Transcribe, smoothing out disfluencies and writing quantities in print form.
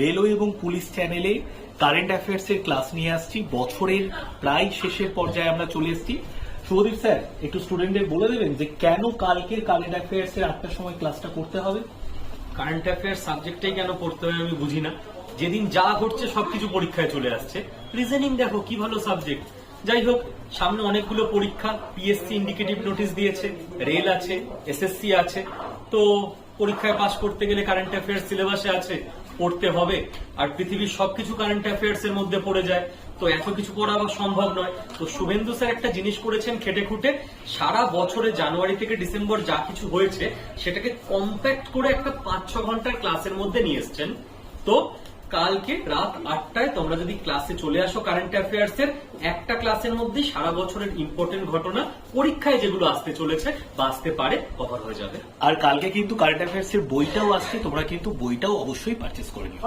Railway এবং police চ্যানেলে current affairs এর ক্লাস নিয়ে আসছি। বছরের প্রায় শেষের পর্যায়ে আমরা চলে এসেছি। শুভদীপ স্যার, একটু স্টুডেন্টদের বলে দেবেন যে কেন কালকের কারেন্ট অ্যাফেয়ার্স এর 8টার সময় ক্লাসটা করতে হবে? কারেন্ট অ্যাফেয়ার্স সাবজেক্টটাই কেন পড়তে হবে আমি বুঝি না। যেদিন যা ঘটছে সবকিছু পরীক্ষায় চলে আসছে। রিজনিং দেখো কি ভালো সাবজেক্ট। যাই হোক, সামনে অনেকগুলো পরীক্ষা, পিএসসি ইন্ডিকেটিভ নোটিশ দিয়েছে, রেল আছে, এসএসসি আছে। তো পরীক্ষায় পাশ করতে গেলে কারেন্ট অ্যাফেয়ার্স সিলেবাসে আছে, পড়তে হবে। আর পৃথিবীর সবকিছু কারেন্ট অ্যাফেয়ার্স এর মধ্যে পড়ে যায়, তো এত কিছু পড়া আবার সম্ভব নয়। তো শুভেন্দু স্যার একটা জিনিস করেছেন খেটে খুঁটে, সারা বছরে জানুয়ারি থেকে ডিসেম্বর যা কিছু হয়েছে সেটাকে কম্প্যাক্ট করে একটা 5-6 ঘন্টার ক্লাসের মধ্যে নিয়ে এসছেন। তো কালকে রাত 8টায় তোমরা যদি ক্লাসে চলে আসো কারেন্ট অ্যাফেয়ার্স এর, একটা ক্লাসের মধ্যে সারা বছরের ইম্পর্টেন্ট ঘটনা পরীক্ষায় যেগুলো আসতে চলেছে বা আসতে পারে কভার হয়ে যাবে। আর কালকে কিন্তু কারেন্ট অ্যাফেয়ার্স এর বইটাও আসছে, তোমরা কিন্তু বইটাও অবশ্যই পারচেস করে নিও।